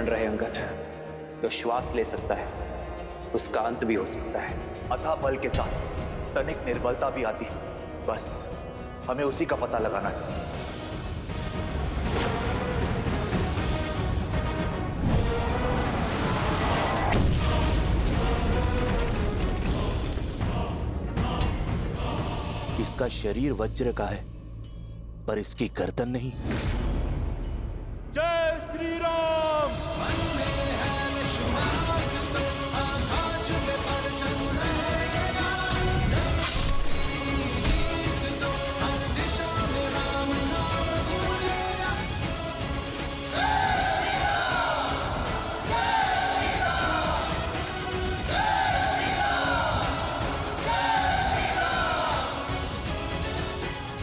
रण रहे अंगद। जो श्वास ले सकता है उसका अंत भी हो सकता है। अथाह बल के साथ तनिक निर्बलता भी आती है, बस हमें उसी का पता लगाना है। इसका शरीर वज्र का है पर इसकी गर्दन नहीं। जय श्री राम।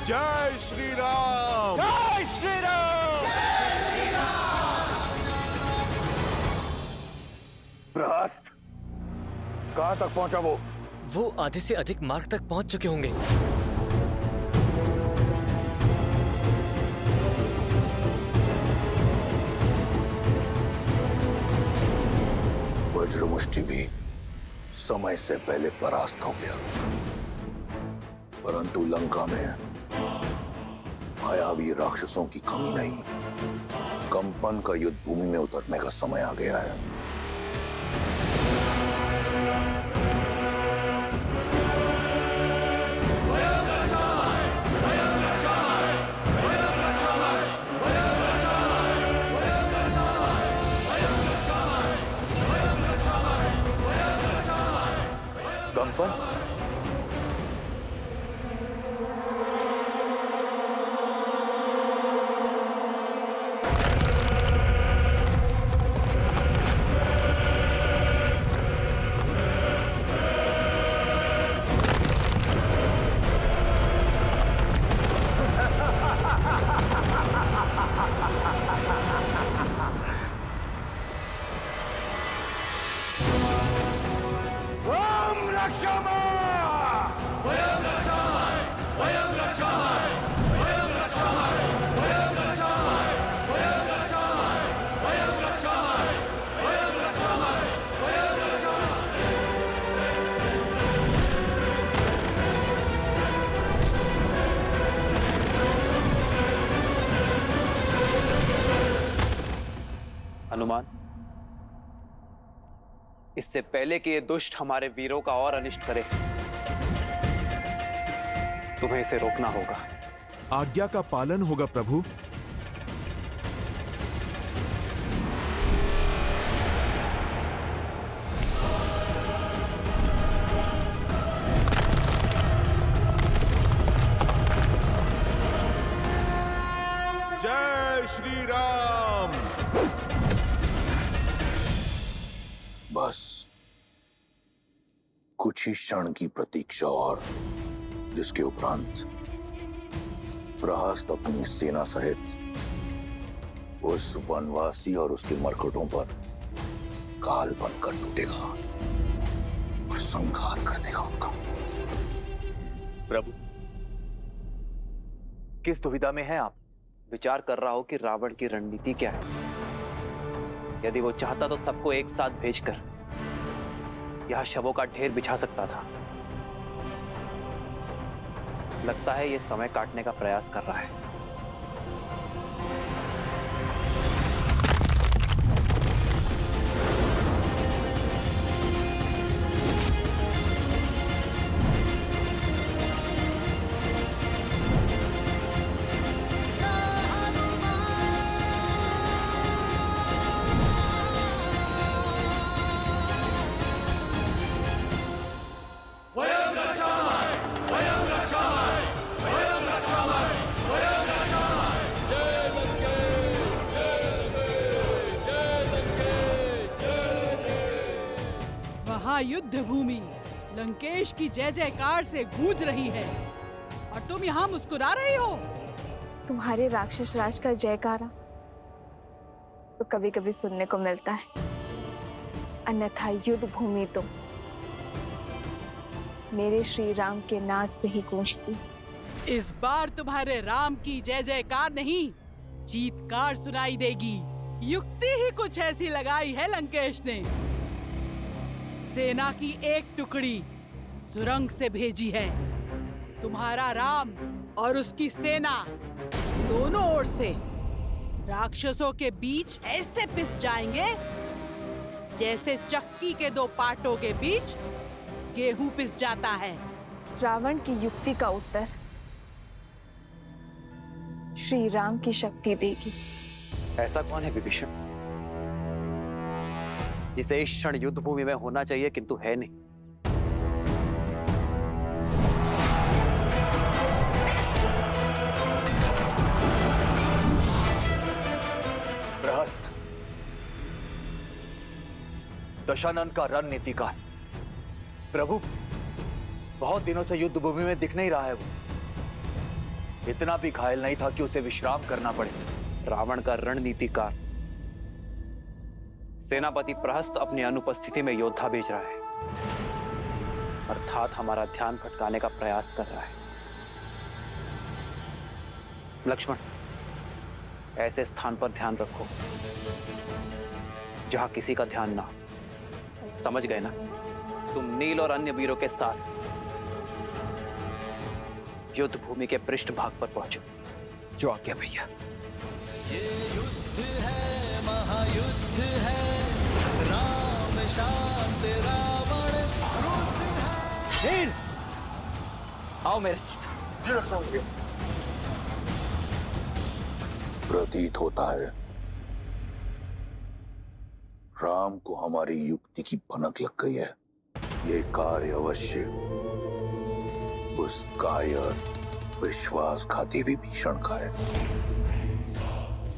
जय श्री राम। जय श्री राम। प्रहस्त, कहां तक पहुंचा वो आधे से अधिक मार्ग तक पहुंच चुके होंगे। वज्रमुष्टि भी समय से पहले परास्त हो गया, परंतु लंका में मायावी राक्षसों की कमी नहीं। कंपन का युद्ध भूमि में उतरने का समय आ गया है। कंपन? हनुमान, इससे पहले कि ये दुष्ट हमारे वीरों का और अनिष्ट करे, तुम्हें इसे रोकना होगा। आज्ञा का पालन होगा प्रभु। जय श्री राम। बस कुछ ही क्षण की प्रतीक्षा और, जिसके उपरांत प्रहस्त अपनी सेना सहित उस वनवासी और उसके मरकटों पर काल बनकर टूटेगा और संहार कर देगा उनका। प्रभु, किस दुविधा में हैं आप? विचार कर रहा हो कि रावण की रणनीति क्या है। यदि वो चाहता तो सबको एक साथ भेजकर यहां शवों का ढेर बिछा सकता था। लगता है ये समय काटने का प्रयास कर रहा है। युद्ध भूमि लंकेश की जय जयकार से गूंज रही है और तुम यहाँ मुस्कुरा रही हो। तुम्हारे राक्षस राज का जयकारा तो कभी कभी सुनने को मिलता है, अन्यथा युद्ध भूमि तो मेरे श्री राम के नाद से ही गूंजती। इस बार तुम्हारे राम की जय जयकार नहीं, चीत्कार सुनाई देगी। युक्ति ही कुछ ऐसी लगाई है लंकेश ने। सेना की एक टुकड़ी सुरंग से भेजी है। तुम्हारा राम और उसकी सेना दोनों ओर से राक्षसों के बीच ऐसे पिस जाएंगे जैसे चक्की के दो पाटों के बीच गेहूं पिस जाता है। रावण की युक्ति का उत्तर श्री राम की शक्ति देगी। ऐसा कौन है विभीषण जिसे इस क्षण युद्ध भूमि में होना चाहिए किंतु है नहीं? प्रहस्त दशानन का रणनीतिकार। प्रभु, बहुत दिनों से युद्ध भूमि में दिख नहीं रहा है वो। इतना भी घायल नहीं था कि उसे विश्राम करना पड़े। रावण का रणनीतिकार सेनापति प्रहस्त अपनी अनुपस्थिति में योद्धा भेज रहा है, अर्थात हमारा ध्यान भटकाने का प्रयास कर रहा है। लक्ष्मण, ऐसे स्थान पर ध्यान रखो जहां किसी का ध्यान ना हो। समझ गए ना? तुम नील और अन्य वीरों के साथ युद्ध भूमि के पृष्ठभाग पर पहुंचो। जो आज्ञा भैया। ये युद्ध है, महायुद्ध है, राम शांत रावण क्रुद्ध है। नील, आओ मेरे साथ। प्रतीत होता है राम को हमारी युक्ति की भनक लग गई है। ये कार्य अवश्य उस कायर विश्वासघाती विभीषण का है,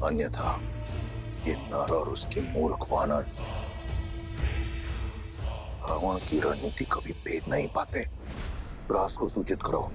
अन्यथा ये नर और उसके मूर्ख वानर रावण की रणनीति कभी भेद नहीं पाते। रास को सूचित करो।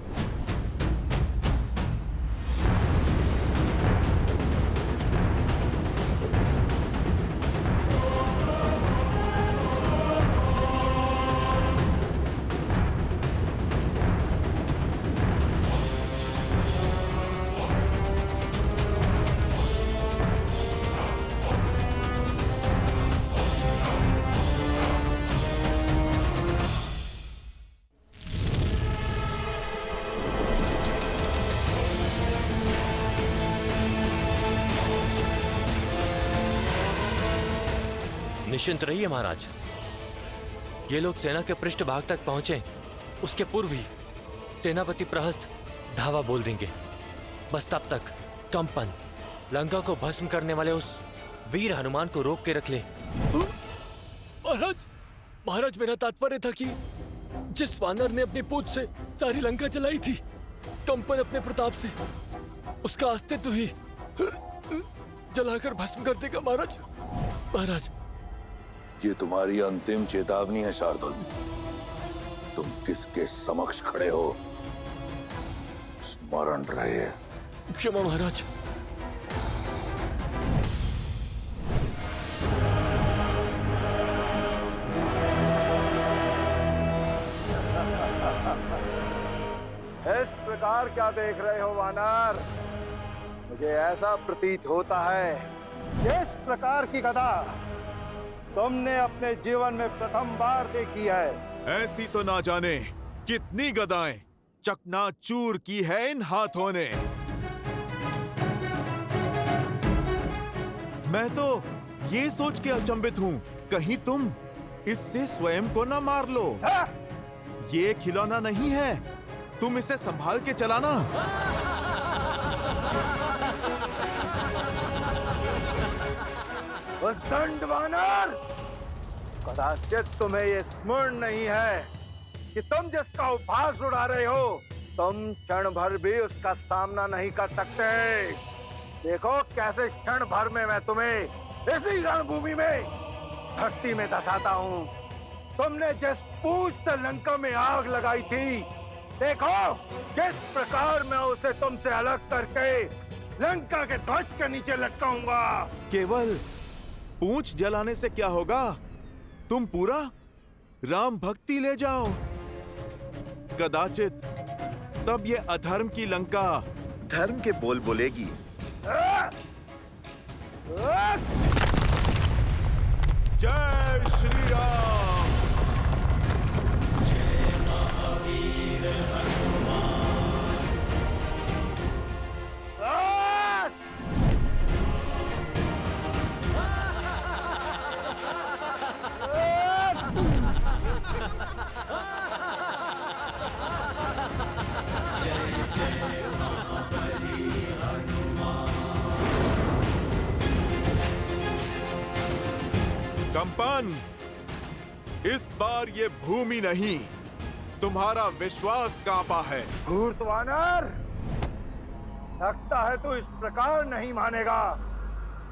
निश्चिंत रहिए महाराज, ये लोग सेना के पृष्ठभाग तक पहुंचे उसके पूर्व ही सेनापति प्रहस्त धावा बोल देंगे। बस तब तक कंपन लंका को भस्म करने वाले उस वीर हनुमान को रोक के रख ले। महाराज मेरा तात्पर्य था कि जिस वानर ने अपनी पूंछ से सारी लंका जलाई थी, कंपन अपने प्रताप से उसका अस्तित्व ही जलाकर भस्म कर देगा। महाराज ये तुम्हारी अंतिम चेतावनी है शार्दुल। तुम किसके समक्ष खड़े हो स्मरण रहे। क्षमा महाराज। इस प्रकार क्या देख रहे हो वानर? मुझे ऐसा प्रतीत होता है कि इस प्रकार की गदा तुमने अपने जीवन में प्रथम बार देखी है। ऐसी तो ना जाने कितनी गदाएं चकनाचूर की है इन हाथों ने। मैं तो ये सोच के अचंभित हूँ, कहीं तुम इससे स्वयं को न मार लो। ये खिलौना नहीं है, तुम इसे संभाल के चलाना। दंड वानर, कदाचित तुम्हें ये स्मरण नहीं है कि तुम जिसका उपहास उड़ा रहे हो, तुम क्षण भर भी उसका सामना नहीं कर सकते। देखो कैसे क्षण भर में मैं तुम्हें इसी रणभूमि में धरती में धसाता हूँ। तुमने जिस पूंछ से लंका में आग लगाई थी, देखो किस प्रकार मैं उसे तुमसे अलग करके लंका के ध्वज के नीचे लटकाऊंगा। केवल पूंछ जलाने से क्या होगा, तुम पूरा राम भक्ति ले जाओ। कदाचित तब ये अधर्म की लंका धर्म के बोल बोलेगी। जय श्री राम। कंपन, इस बार ये भूमि नहीं, तुम्हारा विश्वास कांपा है। धूर्त वानर, लगता है तू इस प्रकार नहीं मानेगा।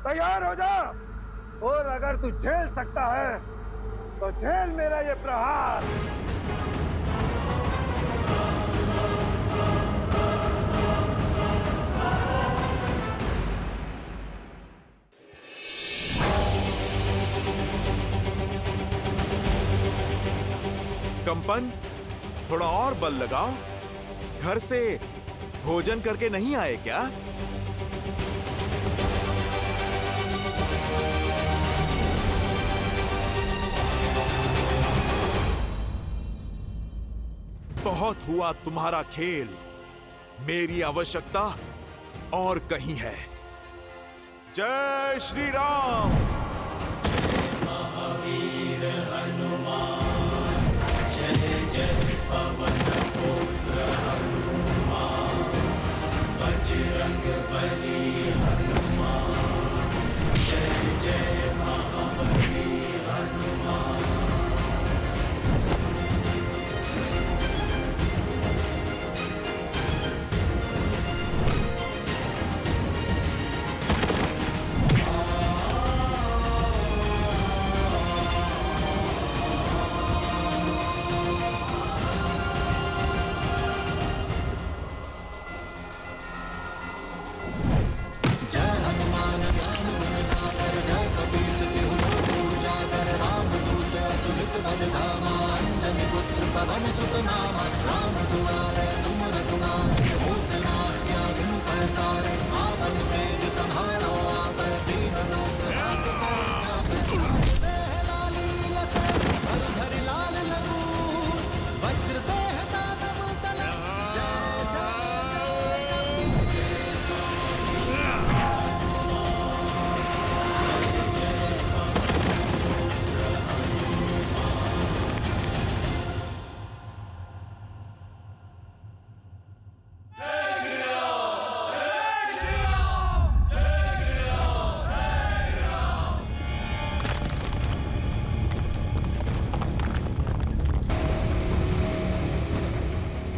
तैयार हो जा, और अगर तू झेल सकता है तो झेल मेरा ये प्रहार। कंपन, थोड़ा और बल लगाओ। घर से भोजन करके नहीं आए क्या? बहुत हुआ तुम्हारा खेल। मेरी आवश्यकता और कहीं है। जय श्री राम।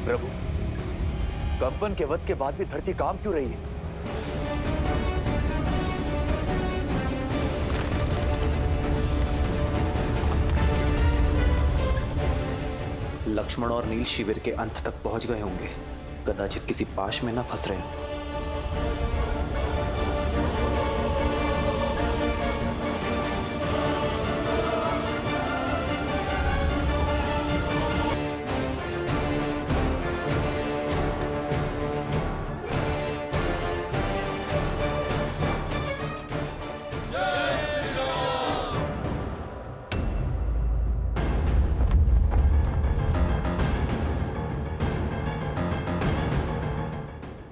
प्रभु, कंपन के वध के बाद भी धरती कांप क्यों रही है? लक्ष्मण और नील शिविर के अंत तक पहुंच गए होंगे। कदाचित किसी पाश में ना फंस रहे हों।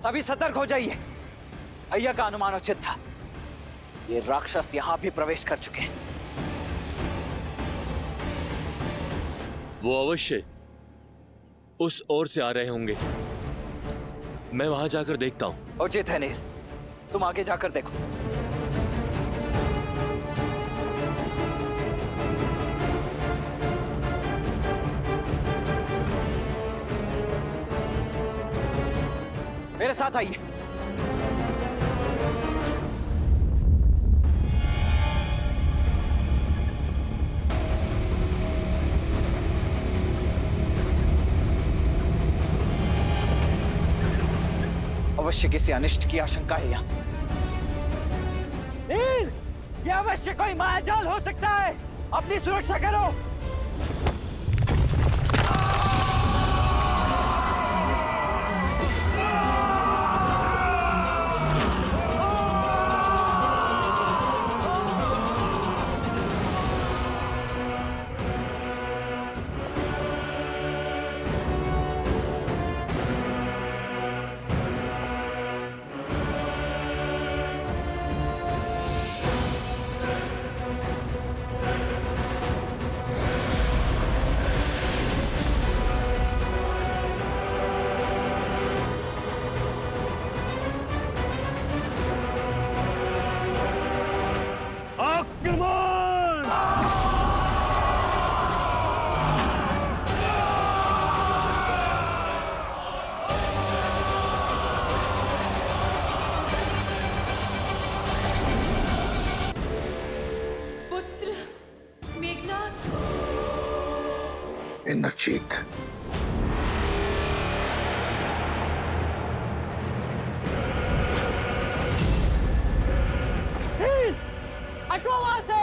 सभी सतर्क हो जाइए। भैया का अनुमान उचित था। ये राक्षस यहां भी प्रवेश कर चुके हैं। वो अवश्य उस ओर से आ रहे होंगे। मैं वहां जाकर देखता हूं। उचित है नील, तुम आगे जाकर देखो। मेरे साथ आइए। अवश्य किसी अनिष्ट की आशंका है यहाँ। नील, ये अवश्य कोई मायाजाल हो सकता है। अपनी सुरक्षा करो। इंद्रजीत, हटो वहां से!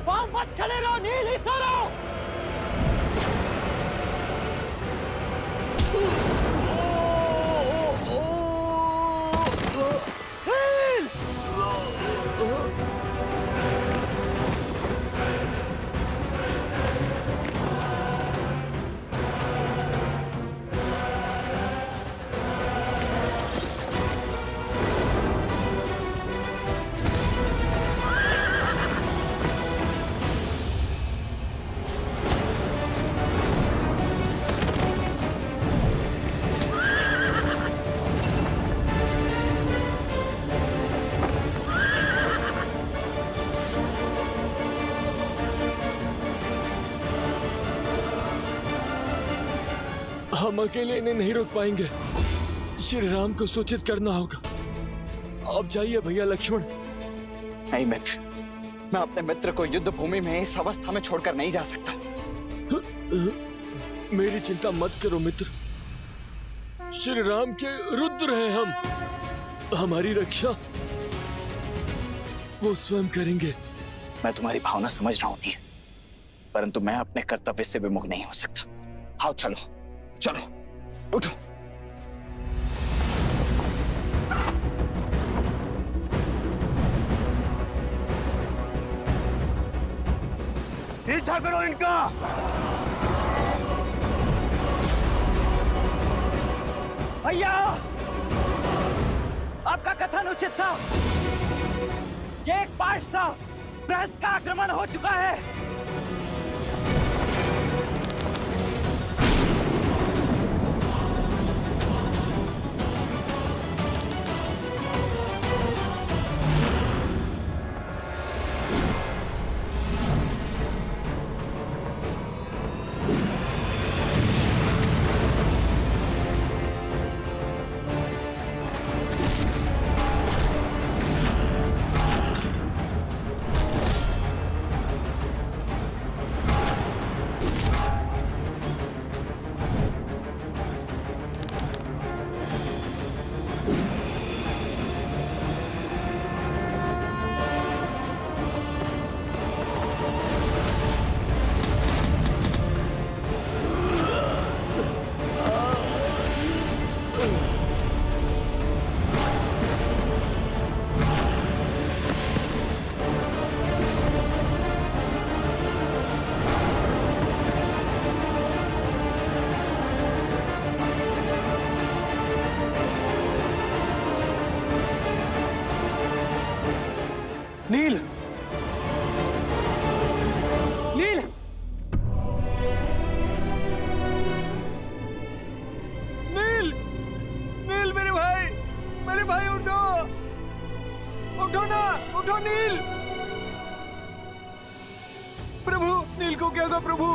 वहां मत खड़े रहो, नील ही सो रहो! हम अकेले इन्हें नहीं रोक पाएंगे। श्री राम को सूचित करना होगा। अब जाइए भैया लक्ष्मण। नहीं मित्र, मैं अपने मित्र को युद्ध भूमि में इस अवस्था में छोड़कर नहीं जा सकता। मेरी चिंता मत करो मित्र, श्री राम के रुद्र हैं हम। हमारी रक्षा वो स्वयं करेंगे। मैं तुम्हारी भावना समझ रहा हूं नील, परंतु मैं अपने कर्तव्य से विमुख नहीं हो सकता। आओ चलो, चलो उठो। पीछा करो इनका। भैया, आपका कथन उचित था। ये एक पाश था। प्रहस्त का आक्रमण हो चुका है। नील, नील, नील, नील मेरे भाई उठो, उठो ना, उठो नील। प्रभु, नील को क्या हुआ प्रभु?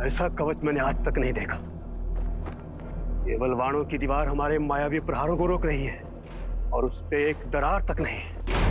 ऐसा कवच मैंने आज तक नहीं देखा। केवल बाणों की दीवार हमारे मायावी प्रहारों को रोक रही है और उस पे एक दरार तक नहीं।